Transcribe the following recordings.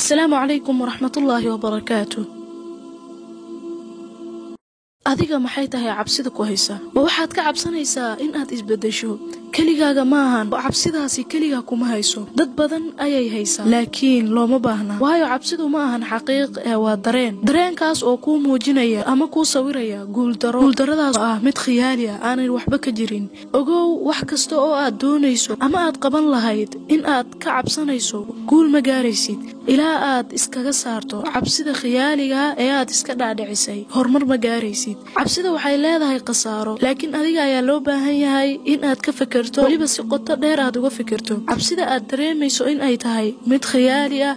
السلام عليكم ورحمة الله وبركاته. adiga maxay tahay cabsida ku haysa ma waxaad ka cabsanaysaa in aad isbedesho keligaaga maahan cabsidaasi keliga kuma hayso dad badan ayay haysaa laakiin looma baahna waayo cabsidu ma ahan xaqiiq ee waa dareenkaas oo ku muujinaya ama ku sawiraya guuldaradaas ah mid khiyaali ah aanay waxba ka jirin ogow wax kasta oo aad doonayso ama aad qaban lahayd in aad ka cabsanayso guul ma gaaraysid ilaa aad iskaga saarto cabsida khiyaaliga ee aad iska dhaadhicisay horumar ma gaaraysid cabsida waxay leedahay qasaaro laakiin adiga ayaa loo baahan yahay in aad ka fikirto waliba si qoto dheer aad uga fikirto cabsida aad dareemayso in ay tahay mid khiyaali ah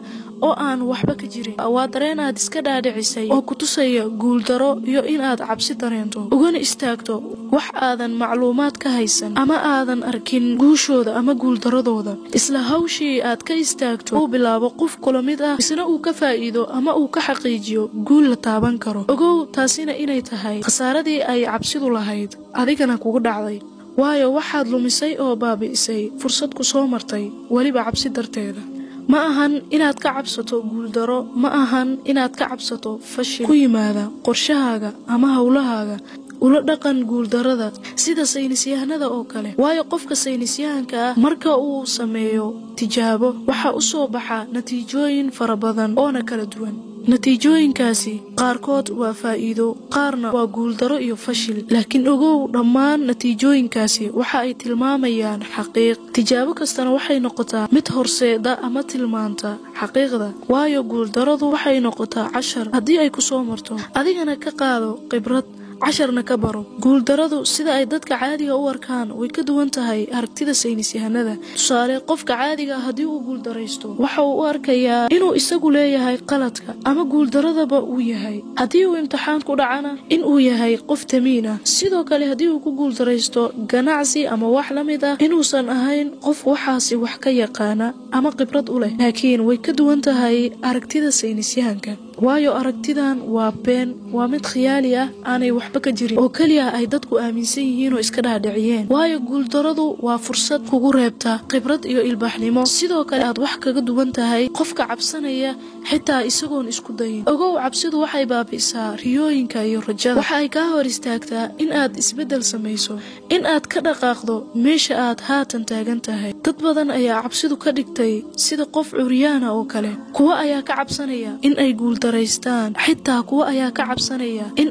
oo aan waxba ka jirin waa dareen aad iska dhaadhicisay oo ku tusaya guuldaro iyo in aad cabsi dareento ugana istaagto wax aadan macluumaad ka haysan ama aadan arkin guushooda ama guuldaradooda isla hawshii aad ka istaagto uu bilaabo qof kula mid ah isna uu ka faa'iido ama uu ka xaqiijiyo guul la taaban karo ogow taasina inay tahay khasaaradii ay cabsidu lahayd adigana kugu dhacday waayo waxaad lumisay oo baabi'isay fursad ku soo martay waliba cabsi darteeda ma ahan inaad ka cabsato guuldaro ma ahan inaad ka cabsato fashil ku yimaada qorshahaaga ama hawlahaaga ula dhaqan guuldarada sida saynisyahanada oo kale waayo qofka saynisyahanka ah marka uu sameeyo tijaabo waxa u soo baxa natiijooyin fara badan oo kala duwan natiijooyinkaasi qaarkood waa faa'iido qaarna waa guuldaro iyo fashil laakiin ogow dhammaan natiijooyinkaasi waxa ay tilmaamayaan xaqiiq tijaabo kastana waxay noqotaa mid horseeda ama tilmaanta xaqiiqda waayo guuldaradu waxay noqotaa cashar haddii ay ku soo marto adigana ka qaado khibrad casharna ka baro guuldaradu sida ay dadka caadiga u arkaan way ka duwan tahay aragtida saynisyahanada tusaale qofka caadiga haddii uu guuldaraysto waxa uu u arkayaa inuu isagu leeyahay qaladka ama guuldaradaba uu yahay haddii uu imtixaan ku dhacana in uu yahay qof tamiin ah sidoo kale haddii uu ku guuldaraysto ganacsi ama wax la mid ah inuusan ahayn qof waxaasi wax ka yaqaana ama khibrad u leh laakiin way ka duwan tahay aragtida saynisyahanka waayo aragtidan waa been waa mid khiyaali ah aanay waxba ka jirin oo kaliya ay dadku aaminsan yihiin oo iska dhaadhiciyeen waayo guuldaradu waa fursad kugu reebta khibrad iyo ilbaaxnimo sidoo kale aad wax kaga duwan tahay qofka cabsanaya xitaa isagoon isku dayin ogow cabsidu waxay baabi'isaa riyooyinka iyo rajada waxa ay kaa hor istaagtaa in aad isbeddel samayso in aad ka dhaqaaqdo meesha aad haatan taagan tahay dad badan ayaa cabsidu ka dhigtay sida qof curyaana oo kale kuwa ayaa ka cabsanaya in ay guuldaraystaan xitaa kuwa ayaa ka cabsanaya in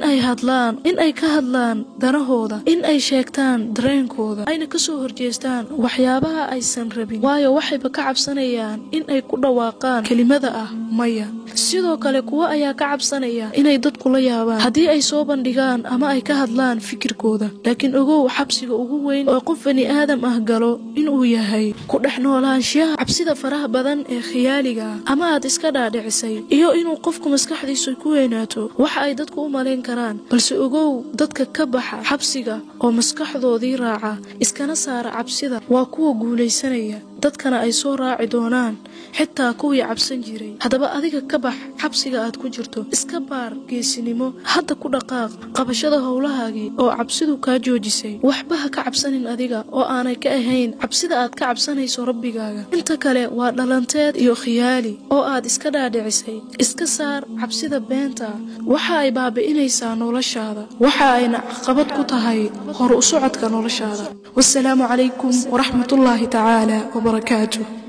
ay ka hadlaan danahooda in ay sheegtaan dareenkooda ayna ka soo horjeestaan waxyaabaha aysan rabin waayo waxayba ka cabsanayaan in ay ku dhawaaqaan kelimada ah maya sidoo kale kuwa ayaa ka cabsanaya inay dadku la yaabaan haddii ay soo bandhigaan ama ay ka hadlaan fikirkooda laakiin ogow xabsiga ugu weyn oo qof bani aadam ah galo inuu yahay ku dhex noolaanshaha cabsida faraha badan ee khiyaaliga ama aad iska dhaadhicisay iyo inuu qofku maskaxdiisu ku weynaato waxa ay dadku u malayn karaan balse ogow dadka ka baxa xabsiga oo maskaxdoodii raaca iskana saara cabsida waa kuwa guulaysanaya dadkana ay soo raaci doonaan xitaa kuwii cabsan jiray haddaba adiga ka bax xabsiga aad ku jirto iska baar geesinimo hadda ku dhaqaaq qabashada howlahaagii oo cabsidu kaa joojisay waxba ha ka cabsanin adiga oo aanay ka ahayn cabsida aad ka cabsanayso rabbigaaga inta kale waa dhalanteed iyo khiyaali oo aad iska dhaadhicisay iska saar cabsida beenta waxa ay baabi'inaysaa noloshaada waxa ayna caqabad ku tahay hor u socodka noloshaada wassalaamu calaykum waraxmatullaahi tacaala wabarakaatuh